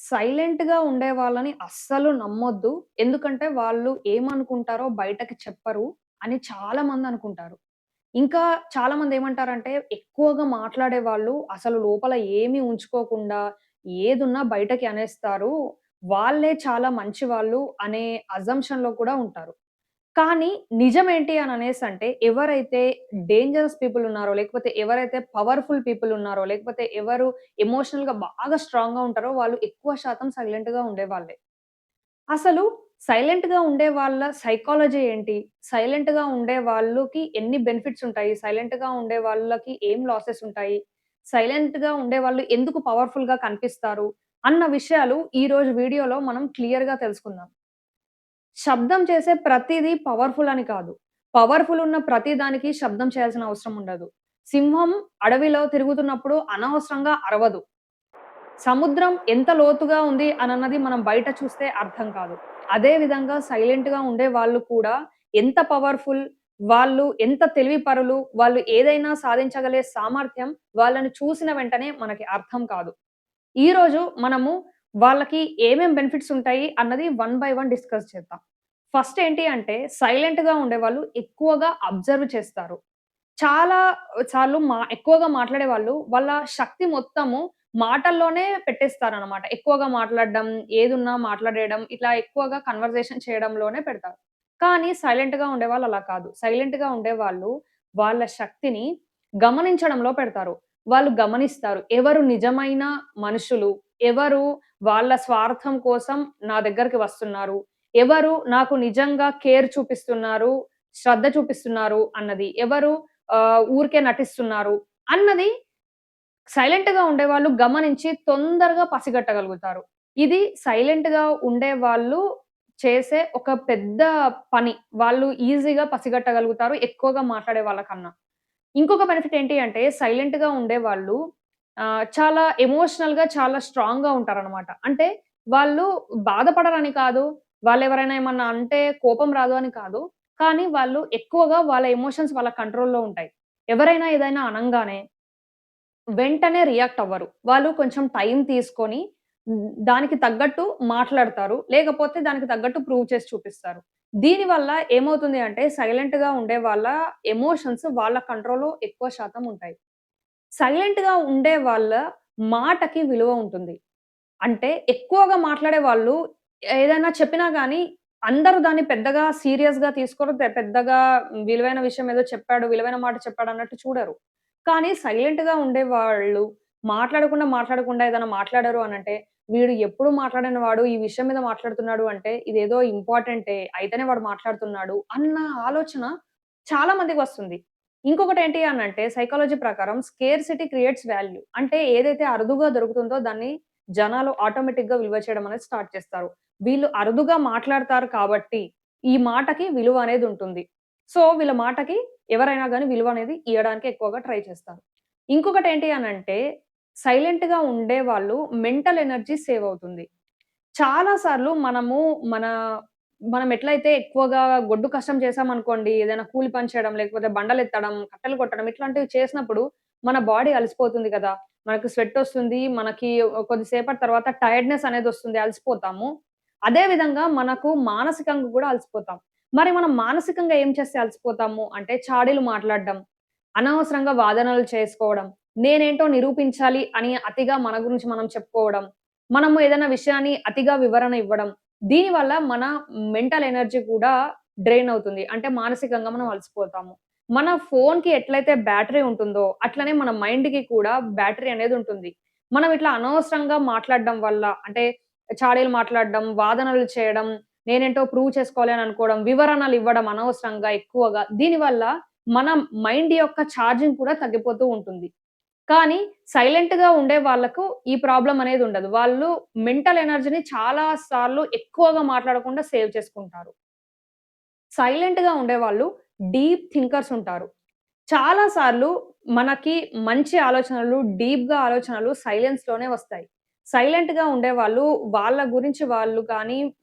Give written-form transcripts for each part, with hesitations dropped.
సైలెంట్‌గా ఉండే వాళ్ళని అస్సలు నమ్మొద్దు. ఎందుకంటే వాళ్ళు ఏమనుకుంటారో బయటకి చెప్పరు అని చాలా మందనుకుంటారు. ఇంకా చాలామంది ఏమంటారంటే ఎక్కువగా మాట్లాడే వాళ్ళు అసలు లోపల ఏమి ఉంచుకోకుండా ఏదున్నా బయటకి అనేస్తారు. వాళ్ళే చాలా మంచివాళ్ళు అనే అజంప్షన్‌లో కూడా ఉంటారు. కానీ నిజమేంటి అననేసంటే, ఎవరైతే డేంజరస్ పీపుల్ ఉన్నారో, లేకపోతే ఎవరైతే పవర్‌ఫుల్ పీపుల్ ఉన్నారో, లేకపోతే ఎవరు ఎమోషనల్‌గా బాగా స్ట్రాంగ్‌గా ఉంటారో, వాళ్ళు ఎక్కువ శాతం సైలెంట్‌గా ఉండేవాళ్ళే. అసలు సైలెంట్‌గా ఉండే వాళ్ళ సైకాలజీ ఏంటి? సైలెంట్‌గా ఉండే వాళ్ళకి ఎన్ని బెనిఫిట్స్ ఉంటాయి? సైలెంట్‌గా ఉండే వాళ్ళకి ఏం లాసెస్ ఉంటాయి? సైలెంట్‌గా ఉండేవాళ్ళు ఎందుకు పవర్‌ఫుల్‌గా కనిపిస్తారు? అన్న విషయాలు ఈరోజు వీడియోలో మనం క్లియర్‌గా తెలుసుకుందాం. శబ్దం చేసే ప్రతీదీ పవర్‌ఫుల్ అని కాదు. పవర్‌ఫుల్ ఉన్న ప్రతి దానికి శబ్దం చేయాల్సిన అవసరం ఉండదు. సింహం అడవిలో తిరుగుతున్నప్పుడు అనవసరంగా అరవదు. సముద్రం ఎంత లోతుగా ఉంది అనన్నది మనం బయట చూస్తే అర్థం కాదు. అదే విధంగా సైలెంట్‌గా ఉండే వాళ్ళు కూడా ఎంత పవర్‌ఫుల్, వాళ్ళు ఎంత తెలివిపరులు, వాళ్ళు ఏదైనా సాధించగలే సామర్థ్యం వాళ్ళని చూసిన వెంటనే మనకి అర్థం కాదు. ఈరోజు మనము వాళ్ళకి ఏమేం బెనిఫిట్స్ ఉంటాయి అన్నది వన్ బై వన్ డిస్కస్ చేద్దాం. ఫస్ట్ ఏంటి అంటే సైలెంట్‌గా ఉండేవాళ్ళు ఎక్కువగా అబ్జర్వ్ చేస్తారు. చాలా సార్లు ఎక్కువగా మాట్లాడేవాళ్ళు వాళ్ళ శక్తి మొత్తము మాటల్లోనే పెట్టేస్తారనమాట. ఎక్కువగా మాట్లాడడం, ఏదున్నా మాట్లాడేయడం, ఇట్లా ఎక్కువగా కన్వర్జేషన్ చేయడంలోనే పెడతారు. కానీ సైలెంట్‌గా ఉండేవాళ్ళు అలా కాదు. సైలెంట్‌గా ఉండేవాళ్ళు వాళ్ళ శక్తిని గమనించడంలో పెడతారు. వాళ్ళు గమనిస్తారు. ఎవరు నిజమైన మనుషులు, ఎవరు వాళ్ళ స్వార్థం కోసం నా దగ్గరికి వస్తున్నారు, ఎవరు నాకు నిజంగా కేర్ చూపిస్తున్నారు, శ్రద్ధ చూపిస్తున్నారు అన్నది, ఎవరు ఊరికే నటిస్తున్నారు అన్నది సైలెంట్‌గా ఉండేవాళ్ళు గమనించి తొందరగా పసిగట్టగలుగుతారు. ఇది సైలెంట్‌గా ఉండేవాళ్ళు చేసే ఒక పెద్ద పని. వాళ్ళు ఈజీగా పసిగట్టగలుగుతారు ఎక్కువగా మాట్లాడే వాళ్ళకన్నా. ఇంకొక బెనిఫిట్ ఏంటి అంటే సైలెంట్‌గా ఉండేవాళ్ళు చాలా ఎమోషనల్‌గా చాలా స్ట్రాంగ్‌గా ఉంటారనమాట. అంటే వాళ్ళు బాధపడరని కాదు, వాళ్ళెవరైనా ఏమన్నా అంటే కోపం రాదు అని కాదు. కానీ వాళ్ళు ఎక్కువగా వాళ్ళ ఎమోషన్స్ వాళ్ళ కంట్రోల్‌లో ఉంటాయి. ఎవరైనా ఏదైనా అనంగానే వెంటనే రియాక్ట్ అవ్వరు. వాళ్ళు కొంచెం టైం తీసుకొని దానికి తగ్గట్టు మాట్లాడతారు. లేకపోతే దానికి తగ్గట్టు ప్రూవ్ చేసి చూపిస్తారు. దీనివల్ల ఏమవుతుంది అంటే సైలెంట్‌గా ఉండే వాళ్ళ ఎమోషన్స్ వాళ్ళ కంట్రోల్‌లో ఎక్కువ శాతం ఉంటాయి. సైలెంట్‌గా ఉండే వాళ్ళ మాటకి విలువ ఉంటుంది. అంటే ఎక్కువగా మాట్లాడే వాళ్ళు ఏదైనా చెప్పినా గాని అందరూ దాన్ని పెద్దగా సీరియస్‌గా తీసుకోరు. పెద్దగా విలువైన విషయం ఏదో చెప్పాడు, విలువైన మాట చెప్పాడన్నట్టు చూడరు. కానీ సైలెంట్‌గా ఉండేవాళ్ళు మాట్లాడకుండా ఏదైనా మాట్లాడారు అనంటే, వీడు ఎప్పుడు మాట్లాడని వాడు ఈ విషయం మీద మాట్లాడుతున్నాడు అంటే ఇదేదో ఇంపార్టెంటే అయితేనే వాడు మాట్లాడుతున్నాడు అన్న ఆలోచన చాలా మందికొస్తుంది. ఇంకొకటేంటి అనంటే సైకాలజీ ప్రకారం స్కేర్సిటీ క్రియేట్స్ వాల్యూ. అంటే ఏదైతే అరుదుగా దొరుకుతుందో దాన్ని జనాలు ఆటోమేటిక్‌గా విలువ చేయడం అనేది స్టార్ట్ చేస్తారు. వీళ్ళు అరుదుగా మాట్లాడతారు కాబట్టి, ఈ మాటకి విలువ అనేది ఉంటుంది. సో, వీళ్ళ మాటకి ఎవరైనా గాని విలువ అనేది ఇయ్యడానికి ఎక్కువగా ట్రై చేస్తారు. ఇంకొకటేంటి అనంటే, సైలెంట్‌గా ఉండేవాళ్ళు మెంటల్ ఎనర్జీ సేవ్ అవుతుంది. చాలా సార్లు మన మనం ఎట్లయితే ఎక్కువగా గొడ్డు కష్టం చేశామనుకోండి, ఏదైనా కూలి పని చేయడం, లేకపోతే బండలెత్తడం, కట్టెలు కొట్టడం ఇట్లాంటివి చేసినప్పుడు మన బాడీ అలసిపోతుంది గదా! మనకు స్వెట్టొస్తుంది. మనకి కొద్దిసేపటి తర్వాత టైర్డ్‌నెస్ అనేదొస్తుంది. అలసిపోతాము. అదే విధంగా మనకు మానసికంగా గూడా అలసిపోతాం. మరి మనం మానసికంగా ఏం చేస్తే అలసిపోతాము అంటే చాడీలు మాట్లాడడం, అనవసరంగా వాదనలు చేసుకోవడం, నేనేంటో నిరూపించాలి అని అతిగా మన గురించి మనం చెప్పుకోవడం, మనము ఏదైనా విషయాన్ని అతిగా వివరణ ఇవ్వడం. దీనివల్ల మన మెంటల్ ఎనర్జీ కూడా డ్రైన్ అవుతుంది. అంటే మానసికంగా మనం అలసిపోతాము. మన ఫోన్‌కి ఎట్లయితే బ్యాటరీ ఉంటుందో, అట్లనే మన మైండ్‌కి కూడా బ్యాటరీ అనేది ఉంటుంది. మనం ఇట్లా అనవసరంగా మాట్లాడడం వల్ల అంటే చాడీలు మాట్లాడడం, వాదనలు చేయడం, నేనేంటో ప్రూవ్ చేసుకోవాలి అని అనుకోవడం, వివరణలు ఇవ్వడం అనవసరంగా ఎక్కువగా. దీనివల్ల మన మైండ్ యొక్క ఛార్జింగ్ కూడా తగ్గిపోతూ ఉంటుంది. కానీ సైలెంట్‌గా ఉండే వాళ్ళకు ఈ ప్రాబ్లమ్ అనేది ఉండదు. వాళ్ళు మెంటల్ ఎనర్జీని చాలా సార్లు ఎక్కువగా మాట్లాడకుండా సేవ్ చేసుకుంటారు. సైలెంట్‌గా ఉండేవాళ్ళు డీప్ థింకర్స్ ఉంటారు. చాలా సార్లు మనకి మంచి ఆలోచనలు, డీప్‌గా ఆలోచనలు సైలెన్స్‌లోనే వస్తాయి. సైలెంట్‌గా ఉండేవాళ్ళు వాళ్ళ గురించి వాళ్ళు కానీ,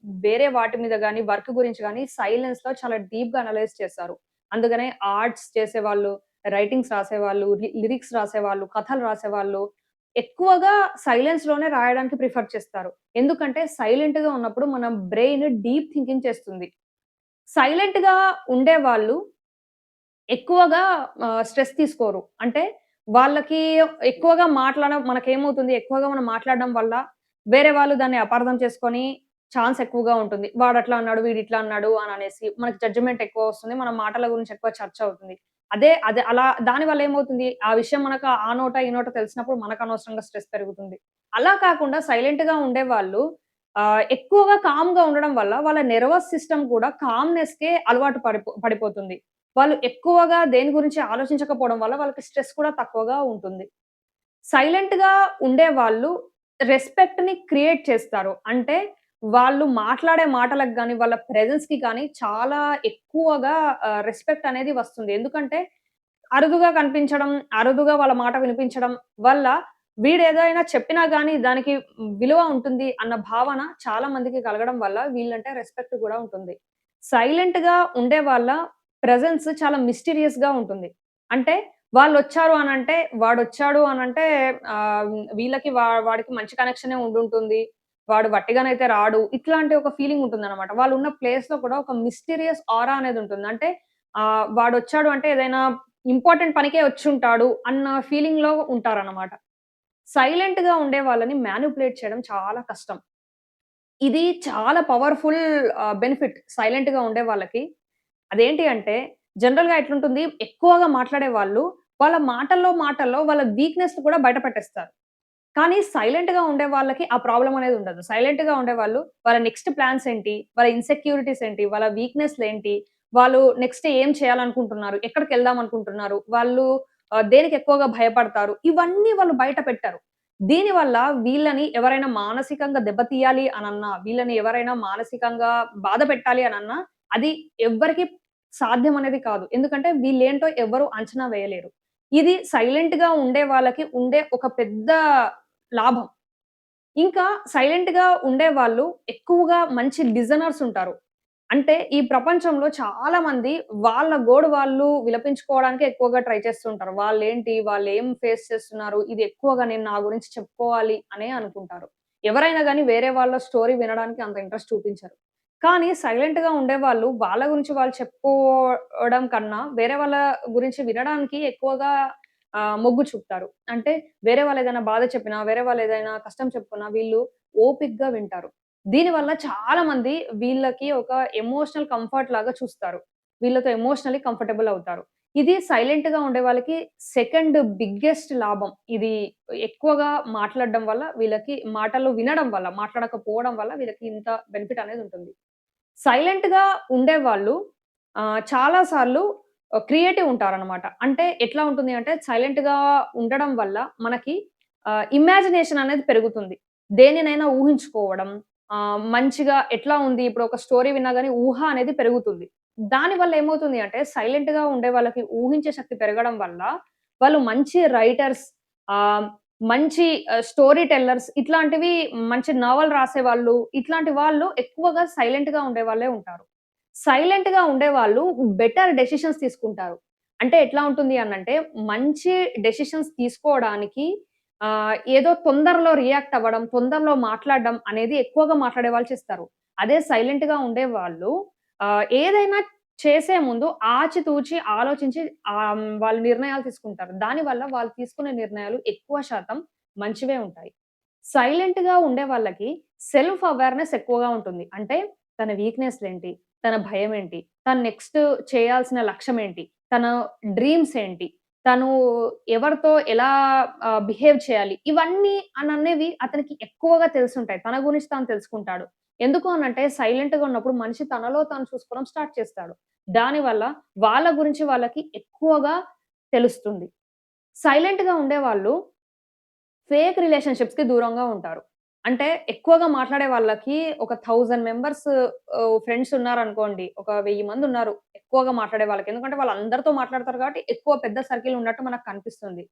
వేరే వాటి మీద గాని, వర్క్ గురించి గాని సైలెన్స్‌లో చాలా డీప్‌గా అనలైజ్ చేస్తారు. అందుకనే ఆర్ట్స్ చేసేవాళ్ళు, రైటింగ్స్ రాసేవాళ్ళు, లిరిక్స్ రాసేవాళ్ళు, కథలు రాసేవాళ్ళు, ఎక్కువగా సైలెన్స్‌లోనే రాయడానికి ప్రిఫర్ చేస్తారు. ఎందుకంటే సైలెంట్‌గా ఉన్నప్పుడు మన బ్రెయిన్ డీప్ థింకింగ్ చేస్తుంది. సైలెంట్‌గా ఉండేవాళ్ళు ఎక్కువగా స్ట్రెస్ తీసుకోరు. అంటే వాళ్ళకి ఎక్కువగా మనకేమవుతుంది ఎక్కువగా మనం మాట్లాడడం వల్ల వేరే వాళ్ళు దాన్ని అపార్థం చేసుకొని ఛాన్స్ ఎక్కువగా ఉంటుంది. వాడట్లా అన్నాడు, వీడిట్లా అన్నాడు అననేసి మనకి జడ్జ్‌మెంట్ ఎక్కువ వస్తుంది. మన మాటల గురించి ఎక్కువ చర్చ అవుతుంది. అదే అలా దానివల్ల ఏమవుతుంది, ఆ విషయం మనకు ఆ నోట, ఈ నోట తెలిసినప్పుడు మనకు అనవసరంగా స్ట్రెస్ పెరుగుతుంది. అలా కాకుండా సైలెంట్‌గా ఉండేవాళ్ళు ఎక్కువగా కామ్‌గా ఉండడం వల్ల వాళ్ళ నెర్వస్ సిస్టమ్ కూడా కామ్‌నెస్‌కే అలవాటు పడిపోతుంది. వాళ్ళు ఎక్కువగా దేని గురించి ఆలోచించకపోవడం వల్ల వాళ్ళకి స్ట్రెస్ కూడా తక్కువగా ఉంటుంది. సైలెంట్‌గా ఉండేవాళ్ళు రెస్పెక్ట్‌ని క్రియేట్ చేస్తారు. అంటే వాళ్ళు మాట్లాడే మాటలకు గాని, వాళ్ళ ప్రెజెన్స్‌కి గాని చాలా ఎక్కువగా రెస్పెక్ట్ అనేది వస్తుంది. ఎందుకంటే అరుదుగా కనిపించడం, అరుదుగా వాళ్ళ మాట వినిపించడం వల్ల వీడేదైనా చెప్పినా గాని దానికి విలువ ఉంటుంది అన్న భావన చాలా మందికి కలగడం వల్ల వీళ్ళంటే రెస్పెక్ట్ గూడా ఉంటుంది. సైలెంట్‌గా ఉండే వాళ్ళ ప్రెజెన్స్ చాలా మిస్టీరియస్‌గా ఉంటుంది. అంటే వాళ్ళొచ్చారు అనంటే, వాడొచ్చాడు అనంటే వీళ్ళకి వాడికి మంచి కనెక్షనే ఉండుంటుంది. వాడు వట్టిగానైతే రాడు. ఇట్లాంటి ఒక ఫీలింగ్ ఉంటుందనమాట. వాళ్ళున్న ప్లేస్‌లో కూడా ఒక మిస్టీరియస్ ఆరా అనేదుంటుంది. అంటే వాడొచ్చాడు అంటే ఏదైనా ఇంపార్టెంట్ పనికే వచ్చుంటాడు అన్న ఫీలింగ్‌లో ఉంటారనమాట. సైలెంట్‌గా ఉండే వాళ్ళని మ్యానిప్యులేట్ చేయడం చాలా కష్టం. ఇది చాలా పవర్‌ఫుల్ బెనిఫిట్ సైలెంట్‌గా ఉండే వాళ్ళకి. అదేంటి అంటే జనరల్‌గా ఎట్లుంటుంది ఎక్కువగా మాట్లాడే వాళ్ళు వాళ్ళ మాటల్లో వాళ్ళ వీక్‌నెస్ కూడా బయట పెట్టేస్తారు. కానీ సైలెంట్‌గా ఉండే వాళ్ళకి ఆ ప్రాబ్లమ్ అనేది ఉండదు. సైలెంట్‌గా ఉండేవాళ్ళు వాళ్ళ నెక్స్ట్ ప్లాన్స్ ఏంటి? వాళ్ళ ఇన్‌సెక్యూరిటీస్ ఏంటి? వాళ్ళ వీక్‌నెస్‌లేంటి? వాళ్ళు నెక్స్ట్ ఏం చేయాలనుకుంటున్నారు? ఎక్కడికెళ్దాం అనుకుంటున్నారు? వాళ్ళు దేనికి ఎక్కువగా భయపడతారు? ఇవన్నీ వాళ్ళు బయట పెట్టరు. దీనివల్ల వీళ్ళని ఎవరైనా మానసికంగా దెబ్బతీయాలి అనన్నా, వీళ్ళని ఎవరైనా మానసికంగా బాధ పెట్టాలి అనన్నా, అది ఎవ్వరికీ సాధ్యం అనేది కాదు. ఎందుకంటే వీళ్ళేంటో ఎవ్వరు అంచనా వేయలేరు. ఇది సైలెంట్‌గా ఉండే వాళ్ళకి ఉండే ఒక పెద్ద లాభం. ఇంకా సైలెంట్‌గా ఉండేవాళ్ళు ఎక్కువగా మంచి లిజనర్స్ ఉంటారు. అంటే ఈ ప్రపంచంలో చాలా మంది వాళ్ళ గోడు వాళ్ళు విలపించుకోవడానికే ఎక్కువగా ట్రై చేస్తూ ఉంటారు. వాళ్ళేం ఫేస్ చేస్తున్నారు, ఇది ఎక్కువగా నేను నా గురించి చెప్పుకోవాలి అనే అనుకుంటారు. ఎవరైనా గాని వేరే వాళ్ళ స్టోరీ వినడానికి అంత ఇంట్రెస్ట్ చూపించరు. కానీ సైలెంట్‌గా ఉండేవాళ్ళు వాళ్ళ గురించి వాళ్ళు చెప్పుకోవడం కన్నా వేరే వాళ్ళ గురించి వినడానికి ఎక్కువగా మొగ్గు చూపుతారు. అంటే వేరే వాళ్ళేదైనా బాధ చెప్పినా, వేరే వాళ్ళేదైనా కష్టం చెప్పుకున్నా వీళ్ళు ఓపికగా వింటారు. దీనివల్ల చాలా మంది వీళ్ళకి ఒక ఎమోషనల్ కంఫర్ట్ లాగా చూస్తారు. వీళ్ళతో ఎమోషనల్లీ కంఫర్టబుల్ అవుతారు. ఇది సైలెంట్‌గా ఉండే వాళ్ళకి సెకండ్ బిగ్గెస్ట్ లాభం. ఇది ఎక్కువగా మాట్లాడడం వల్ల వీళ్ళకి మాటలు వినడం వల్ల, మాట్లాడకపోవడం వల్ల వీళ్ళకి ఇంత బెనిఫిట్ అనేది ఉంటుంది. సైలెంట్‌గా ఉండేవాళ్ళు చాలా సార్లు క్రియేటివ్ ఉంటారనమాట. అంటే ఎట్లా ఉంటుంది అంటే సైలెంట్‌గా ఉండడం వల్ల మనకి ఇమాజినేషన్ అనేది పెరుగుతుంది. దేనినైనా ఊహించుకోవడం, మంచిగా ఎట్లా ఉంది ఇప్పుడు ఒక స్టోరీ విన్నా గాని ఊహ అనేది పెరుగుతుంది. దానివల్ల ఏమవుతుంది అంటే సైలెంట్‌గా ఉండే వాళ్ళకి ఊహించే శక్తి పెరగడం వల్ల వాళ్ళు మంచి రైటర్స్ ఆహ్, మంచి స్టోరీ టెల్లర్స్ ఇట్లాంటివి మంచి నవల రాసేవాళ్ళు, ఇట్లాంటి వాళ్ళు ఎక్కువగా సైలెంట్‌గా ఉండేవాళ్ళే ఉంటారు. సైలెంట్‌గా ఉండేవాళ్ళు బెటర్ డెసిషన్స్ తీసుకుంటారు. అంటే ఎట్లా ఉంటుంది అనంటే, మంచి డెసిషన్స్ తీసుకోవడానికి ఏదో తొందరలో రియాక్ట్ అవ్వడం, తొందరలో మాట్లాడడం అనేది ఎక్కువగా మాట్లాడేవాళ్ళు చేస్తారు. అదే సైలెంట్‌గా ఉండేవాళ్ళు ఏదైనా చేసే ముందు ఆచితూచి ఆలోచించి వాళ్ళు నిర్ణయాలు తీసుకుంటారు. దానివల్ల వాళ్ళు తీసుకునే నిర్ణయాలు ఎక్కువ శాతం మంచివే ఉంటాయి. సైలెంట్‌గా ఉండే వాళ్ళకి సెల్ఫ్ అవేర్‌నెస్ ఎక్కువగా ఉంటుంది. అంటే తన వీక్‌నెస్‌లేంటి? తన భయమేంటి? తను నెక్స్ట్ చేయాల్సిన లక్ష్యమేంటి? తన డ్రీమ్స్ ఏంటి? తను ఎవరితో ఎలా బిహేవ్ చేయాలి? ఇవన్నీ అననేవి అతనికి ఎక్కువగా తెలిసుంటాయి. తన గురించి తాను తెలుసుకుంటాడు. ఎందుకు అనంటే సైలెంట్‌గా ఉన్నప్పుడు మనిషి తనలో తాను చూసుకోవడం స్టార్ట్ చేస్తాడు. దానివల్ల వాళ్ళ గురించి వాళ్ళకి ఎక్కువగా తెలుస్తుంది. సైలెంట్‌గా ఉండేవాళ్ళు ఫేక్ రిలేషన్‌షిప్స్‌కి దూరంగా ఉంటారు. అంటే ఎక్కువగా మాట్లాడే వాళ్ళకి ఒక 1000 మెంబర్స్ ఫ్రెండ్స్ ఉన్నారనుకోండి. ఒక 1000 మందున్నారు ఎక్కువగా మాట్లాడే వాళ్ళకి. ఎందుకంటే వాళ్ళందరితో మాట్లాడతారు కాబట్టి ఎక్కువ పెద్ద సర్కిల్ ఉన్నట్టు మనకు కనిపిస్తుంది.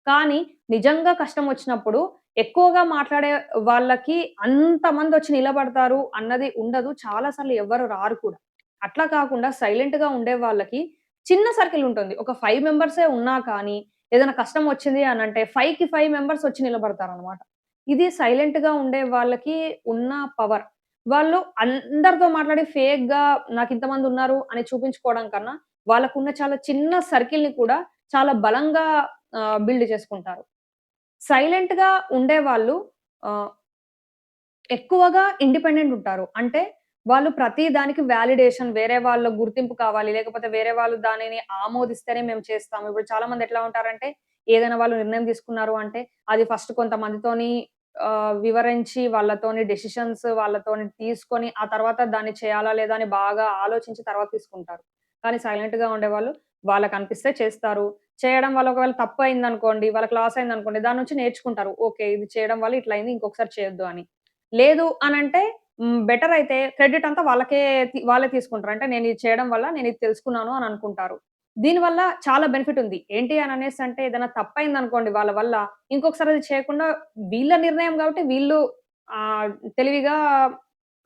కానీ నిజంగా కష్టం వచ్చినప్పుడు ఎక్కువగా మాట్లాడే వాళ్ళకి అంతమందొచ్చి నిలబడతారు అన్నది ఉండదు. చాలా సార్లు ఎవ్వరు రారు కూడా. అట్లా కాకుండా సైలెంట్‌గా ఉండే వాళ్ళకి చిన్న సర్కిల్ ఉంటుంది. ఒక 5 మెంబర్సే ఉన్నా కానీ ఏదైనా కష్టం వచ్చింది అనంటే 5కి 5 మెంబర్స్ వచ్చి నిలబడతారనమాట. ఇది సైలెంట్‌గా ఉండే వాళ్ళకి ఉన్న పవర్. వాళ్ళు అందరితో మాట్లాడి ఫేక్‌గా నాకింతమందున్నారు అని చూపించుకోవడం కన్నా, వాళ్ళకున్న చాలా చిన్న సర్కిల్‌ని కూడా చాలా బలంగా బిల్డ్ చేసుకుంటారు. సైలెంట్‌గా ఉండేవాళ్ళు ఆహ్, ఎక్కువగా ఇండిపెండెంట్ ఉంటారు. అంటే వాళ్ళు ప్రతి దానికి వాలిడేషన్ వేరే వాళ్ళ గుర్తింపు కావాలి. లేకపోతే వేరే వాళ్ళు దానిని ఆమోదిస్తేనే మేము చేస్తాము. ఇప్పుడు చాలా మంది ఎట్లా ఉంటారంటే ఏదైనా వాళ్ళు నిర్ణయం తీసుకున్నారు అంటే అది ఫస్ట్ కొంతమందితోని వివరించి వాళ్ళతోని డెసిషన్స్ వాళ్ళతోని తీసుకొని ఆ తర్వాత దాన్ని చేయాలా లేదా అని బాగా ఆలోచించి తర్వాత తీసుకుంటారు. కానీ సైలెంట్‌గా ఉండేవాళ్ళు వాళ్ళకనిపిస్తే చేస్తారు. చేయడం వల్ల ఒకవేళ తప్పయిందనుకోండి, వాళ్ళకి లాస్ అయిందనుకోండి దాని నుంచి నేర్చుకుంటారు. ఓకే. ఇది చేయడం వల్ల ఇట్లా అయింది ఇంకొకసారి చేయొద్దు అని. లేదు అనంటే బెటర్ అయితే క్రెడిట్ అంతా వాళ్ళే తీసుకుంటారు. అంటే నేను ఇది చేయడం వల్ల నేను ఇది తెలుసుకున్నాను అని అనుకుంటారు. దీనివల్ల చాలా బెనిఫిట్ ఉంది. ఏంటి అని అనేసంటే ఏదైనా తప్పయిందనుకోండి వాళ్ళ వల్ల, ఇంకొకసారి అది చేయకుండా వీళ్ళ నిర్ణయం కాబట్టి వీళ్ళు ఆహ్, తెలివిగా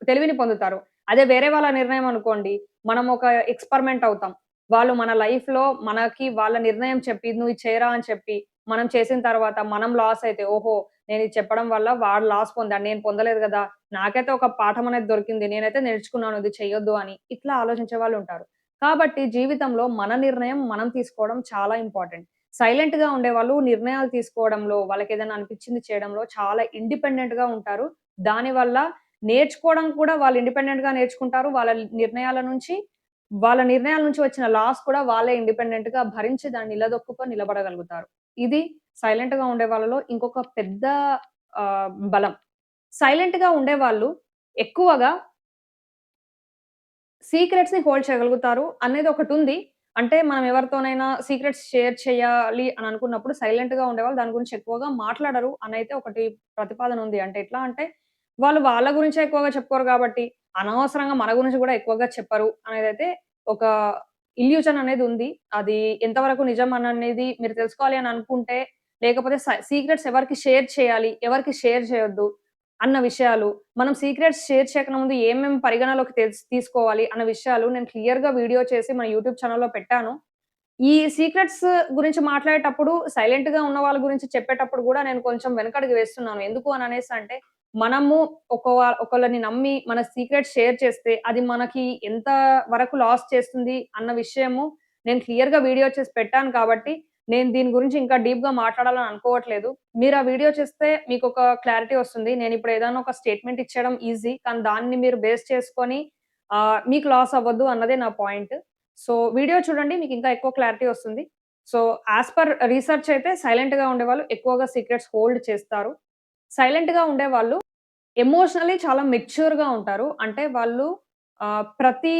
తెలివిని పొందుతారు. అదే వేరే వాళ్ళ నిర్ణయం అనుకోండి, మనం ఒక ఎక్స్‌పెరిమెంట్ అవుతాం. వాళ్ళు మన లైఫ్‌లో మనకి వాళ్ళ నిర్ణయం చెప్పి, "నువ్వు ఇది చేయరా" అని చెప్పి, మనం చేసిన తర్వాత మనం లాస్ అయితే, ఓహో! నేనిది చెప్పడం వల్ల వాడు లాస్ పొందాడు. నేను పొందలేదు గదా! నాకైతే ఒక పాఠం అనేది దొరికింది. నేనైతే నేర్చుకున్నాను ఇది చెయ్యొద్దు అని. ఇట్లా ఆలోచించే వాళ్ళుంటారు. కాబట్టి జీవితంలో మన నిర్ణయం మనం తీసుకోవడం చాలా ఇంపార్టెంట్. సైలెంట్‌గా ఉండేవాళ్ళు నిర్ణయాలు తీసుకోవడంలో, వాళ్ళకేదైనా అనిపిచ్చింది చేయడంలో చాలా ఇండిపెండెంట్‌గా ఉంటారు. దానివల్ల నేర్చుకోవడం కూడా వాళ్ళు ఇండిపెండెంట్‌గా నేర్చుకుంటారు. వాళ్ళ నిర్ణయాల నుంచి వచ్చిన లాస్ కూడా వాళ్ళే ఇండిపెండెంట్‌గా భరించి దాన్ని నిలదొక్కుకొని నిలబడగలుగుతారు. ఇది సైలెంట్‌గా ఉండే వాళ్ళలో ఇంకొక పెద్ద బలం. సైలెంట్‌గా ఉండేవాళ్ళు ఎక్కువగా సీక్రెట్స్‌ని హోల్డ్ చేయగలుగుతారు అనేదొకటుంది. అంటే మనం ఎవరితోనైనా సీక్రెట్స్ షేర్ చేయాలి అని అనుకున్నప్పుడు సైలెంట్‌గా ఉండేవాళ్ళు దాని గురించి ఎక్కువగా మాట్లాడరు అనైతే ఒకటి ప్రతిపాదన ఉంది. అంటే ఎట్లా అంటే వాళ్ళు వాళ్ళ గురించే ఎక్కువగా చెప్పుకోరు కాబట్టి అనవసరంగా మన గురించి గూడా ఎక్కువగా చెప్పరు అనేదైతే ఒక ఇల్యూజన్ అనేది ఉంది. అది ఎంతవరకు నిజం అననేది మీరు తెలుసుకోవాలి అని అనుకుంటే లేకపోతే సీక్రెట్స్ ఎవరికి షేర్ చేయాలి, ఎవరికి షేర్ చేయొద్దు అన్న విషయాలు మనం సీక్రెట్స్ షేర్ చేయకన ముందు ఏమేం పరిగణలోకి తీసుకోవాలి అన్న విషయాలు నేను క్లియర్‌గా వీడియో చేసి మన యూట్యూబ్ ఛానెల్‌లో పెట్టాను. ఈ సీక్రెట్స్ గురించి మాట్లాడేటప్పుడు సైలెంట్‌గా ఉన్న వాళ్ళ గురించి చెప్పేటప్పుడు గూడా నేను కొంచెం వెనకడుగు వేస్తున్నాను. ఎందుకు అననేసంటే మనము ఒకళ్ళని నమ్మి మన సీక్రెట్స్ షేర్ చేస్తే అది మనకి ఎంత వరకు లాస్ చేస్తుంది అన్న విషయము నేను క్లియర్‌గా వీడియో చేసి పెట్టాను కాబట్టి నేను దీని గురించి ఇంకా డీప్‌గా మాట్లాడాలని అనుకోవట్లేదు. మీరు ఆ వీడియో చేస్తే మీకొక క్లారిటీ వస్తుంది. నేనిప్పుడు ఏదైనా ఒక స్టేట్‌మెంట్ ఇచ్చేయడం ఈజీ. కానీ దాన్ని మీరు బేస్ చేసుకొని మీకు లాస్ అవ్వద్దు అన్నదే నా పాయింట్. సో, వీడియో చూడండి మీకింకా ఎక్కువ క్లారిటీ వస్తుంది. సో, యాస్ పర్ రిసర్చ్ అయితే సైలెంట్‌గా ఉండేవాళ్ళు ఎక్కువగా సీక్రెట్స్ హోల్డ్ చేస్తారు. సైలెంట్‌గా ఉండేవాళ్ళు ఎమోషనల్లీ చాలా మెచ్యూర్‌గా ఉంటారు. అంటే వాళ్ళు ప్రతి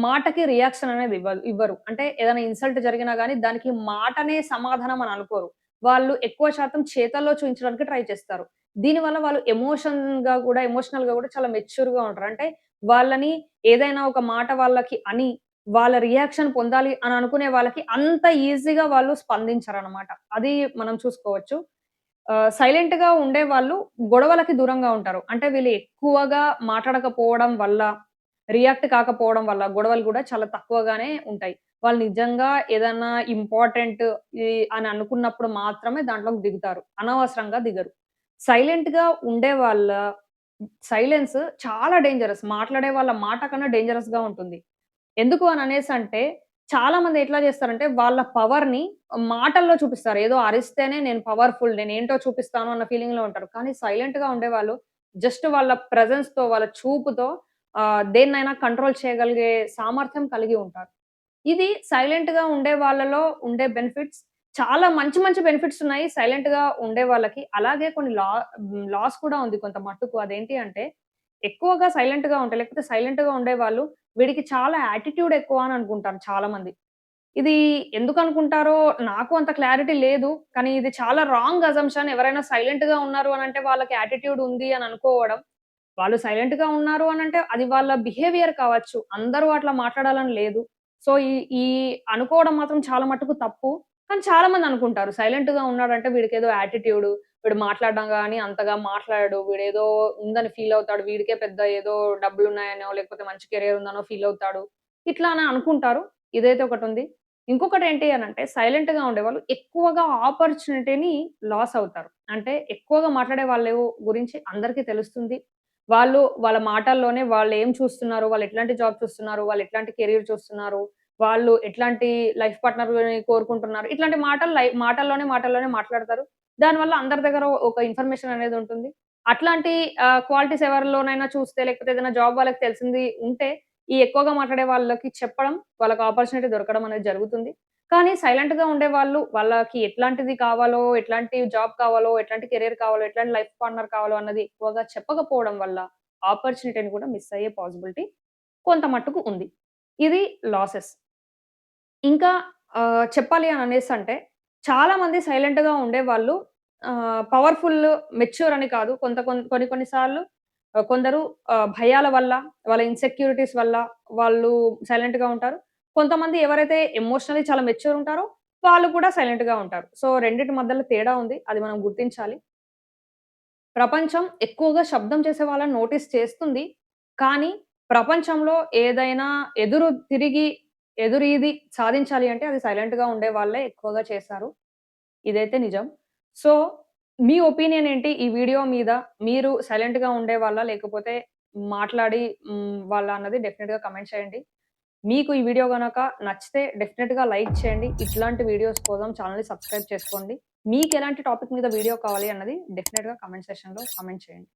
మాటకి రియాక్షన్ అనేది ఇవ్వరు. అంటే ఏదైనా ఇన్సల్ట్ జరిగినా గాని దానికి మాటనే సమాధానం అని అనుకోరు. వాళ్ళు ఎక్కువ శాతం చేతల్లో చూయించడానికి ట్రై చేస్తారు. దీనివల్ల వాళ్ళు ఎమోషనల్‌గా గూడా చాలా మెచ్యూర్‌గా ఉంటారు. అంటే వాళ్ళని ఏదైనా ఒక మాట వాళ్ళకి అని వాళ్ళ రియాక్షన్ పొందాలి అని అనుకునే వాళ్ళకి అంత ఈజీగా వాళ్ళు స్పందించరనమాట. అది మనం చూసుకోవచ్చు. సైలెంట్‌గా ఉండేవాళ్ళు గొడవలకి దూరంగా ఉంటారు. అంటే వీళ్ళు ఎక్కువగా మాట్లాడకపోవడం వల్ల, రియాక్ట్ కాకపోవడం వల్ల గొడవలు గూడా చాలా తక్కువగానే ఉంటాయి. వాళ్ళు నిజంగా ఏదన్నా ఇంపార్టెంట్ అని అనుకున్నప్పుడు మాత్రమే దాంట్లోకి దిగుతారు. అనవసరంగా దిగరు. సైలెంట్‌గా ఉండేవాళ్ళ సైలెన్స్ చాలా డేంజరస్. మాట్లాడే వాళ్ళ మాట కన్నా డేంజరస్‌గా ఉంటుంది. ఎందుకు అననేసంటే, చాలా మంది ఎట్లా జేస్తారంటే, వాళ్ళ పవర్‌ని మాటల్లో చూపిస్తారు. ఏదో అరిస్తేనే నేను పవర్‌ఫుల్, నేనేంటో చూపిస్తాను అన్న ఫీలింగ్‌లో ఉంటారు. కానీ సైలెంట్‌గా ఉండేవాళ్ళు జస్ట్ వాళ్ళ ప్రెజెన్స్‌తో, వాళ్ళ చూపుతో దేన్నైనా కంట్రోల్ చేయగలిగే సామర్థ్యం కలిగి ఉంటారు. ఇది సైలెంట్‌గా ఉండే వాళ్ళలో ఉండే బెనిఫిట్స్. చాలా మంచి మంచి బెనిఫిట్స్ ఉన్నాయి సైలెంట్‌గా ఉండే వాళ్ళకి. అలాగే కొన్ని లాస్ కూడా ఉంది కొంత మట్టుకు. అదేంటి అంటే, ఎక్కువగా సైలెంట్‌గా ఉంటే, లేకపోతే సైలెంట్‌గా ఉండేవాళ్ళు వీడికి చాలా యాటిట్యూడ్ ఎక్కువ అని అనుకుంటారు చాలామంది. ఇది ఎందుకనుకుంటారో నాకు అంత క్లారిటీ లేదు. కానీ ఇది చాలా రాంగ్ అజంప్షన్. ఎవరైనా సైలెంట్‌గా ఉన్నారు అనంటే వాళ్ళకి యాటిట్యూడ్ ఉంది అని అనుకోవడం. వాళ్ళు సైలెంట్‌గా ఉన్నారు అనంటే అది వాళ్ళ బిహేవియర్ కావచ్చు. అందరూ అట్లా మాట్లాడాలని లేదు. సో, ఈ ఈ అనుకోవడం మాత్రం చాలా మట్టుకు తప్పు. కానీ చాలా మంది అనుకుంటారు. సైలెంట్‌గా ఉన్నాడంటే వీడికేదో యాటిట్యూడు. వీడు మాట్లాడడం గాని అంతగా మాట్లాడడు. వీడేదో ఉందని ఫీల్ అవుతాడు. వీడికే పెద్ద ఏదో డబ్బులున్నాయనో, లేకపోతే మంచి కెరియర్ ఉందనో ఫీల్ అవుతాడు. ఇట్లా అని అనుకుంటారు. ఇదైతే ఒకటుంది. ఇంకొకటేంటి అనంటే సైలెంట్‌గా ఉండేవాళ్ళు ఎక్కువగా ఆపర్చునిటీని లాస్ అవుతారు. అంటే ఎక్కువగా మాట్లాడే వాళ్ళ గురించి అందరికీ తెలుస్తుంది. వాళ్ళు వాళ్ళ మాటల్లోనే వాళ్ళేం చూస్తున్నారు, వాళ్ళు ఎట్లాంటి జాబ్ చూస్తున్నారు, వాళ్ళు ఎట్లాంటి కెరియర్ చూస్తున్నారు, వాళ్ళు ఎట్లాంటి లైఫ్ పార్ట్నర్‌ని కోరుకుంటున్నారు. ఇట్లాంటి మాటలు మాటల్లోనే మాట్లాడతారు. దానివల్ల అందరి దగ్గర ఒక ఇన్ఫర్మేషన్ అనేది ఉంటుంది. అట్లాంటి క్వాలిటీస్ ఎవరిలోనైనా చూస్తే లేకపోతే ఏదైనా జాబ్ వాళ్ళకి తెలిసింది ఉంటే ఈ ఎక్కువగా మాట్లాడే వాళ్ళకి చెప్పడం, వాళ్ళకి ఆపర్చునిటీ దొరకడం అనేది జరుగుతుంది. కానీ సైలెంట్‌గా ఉండేవాళ్ళు వాళ్ళకి ఎట్లాంటిది కావాలో, ఎట్లాంటి జాబ్ కావాలో, ఎట్లాంటి కెరియర్ కావాలో, ఎట్లాంటి లైఫ్ పార్ట్నర్ కావాలో అన్నది ఎక్కువగా చెప్పకపోవడం వల్ల ఆపర్చునిటీని కూడా మిస్ అయ్యే పాసిబిలిటీ కొంత మట్టుకు ఉంది. ఇది లాసెస్. ఇంకా చెప్పాలి అని అనేసంటే చాలామంది సైలెంట్‌గా ఉండేవాళ్ళు పవర్‌ఫుల్, మెచ్యూర్ అని కాదు. కొన్ని కొన్ని సార్లు కొందరు భయాల వల్ల, వాళ్ళ ఇన్‌సెక్యూరిటీస్ వల్ల వాళ్ళు సైలెంట్‌గా ఉంటారు. కొంతమంది ఎవరైతే ఎమోషనల్లీ చాలా మెచ్యూర్ ఉంటారో వాళ్ళు కూడా సైలెంట్‌గా ఉంటారు. సో, రెండిటి మధ్యలో తేడా ఉంది. అది మనం గుర్తించాలి. ప్రపంచం ఎక్కువగా శబ్దం చేసే వాళ్ళని నోటీస్ చేస్తుంది. కానీ, ప్రపంచంలో ఏదైనా తిరిగి ఎదురీది సాధించాలి అంటే అది సైలెంట్‌గా ఉండే వాళ్ళే ఎక్కువగా చేశారు. ఇదైతే నిజం. సో, మీ ఒపీనియన్ ఏంటి ఈ వీడియో మీద? మీరు సైలెంట్‌గా ఉండేవాళ్ళా? లేకపోతే మాట్లాడి వాళ్ళా అన్నది డెఫినిట్‌గా కామెంట్ చేయండి. మీకు ఈ వీడియో గనక నచ్చితే డెఫినిట్‌గా లైక్ చేయండి. ఇట్లాంటి వీడియోస్ కోసం ఛానెల్‌ని సబ్స్క్రైబ్ చేసుకోండి. మీకెలాంటి టాపిక్ మీద వీడియో కావాలి అన్నది డెఫినిట్‌గా కామెంట్ సెక్షన్‌లో కామెంట్ చేయండి.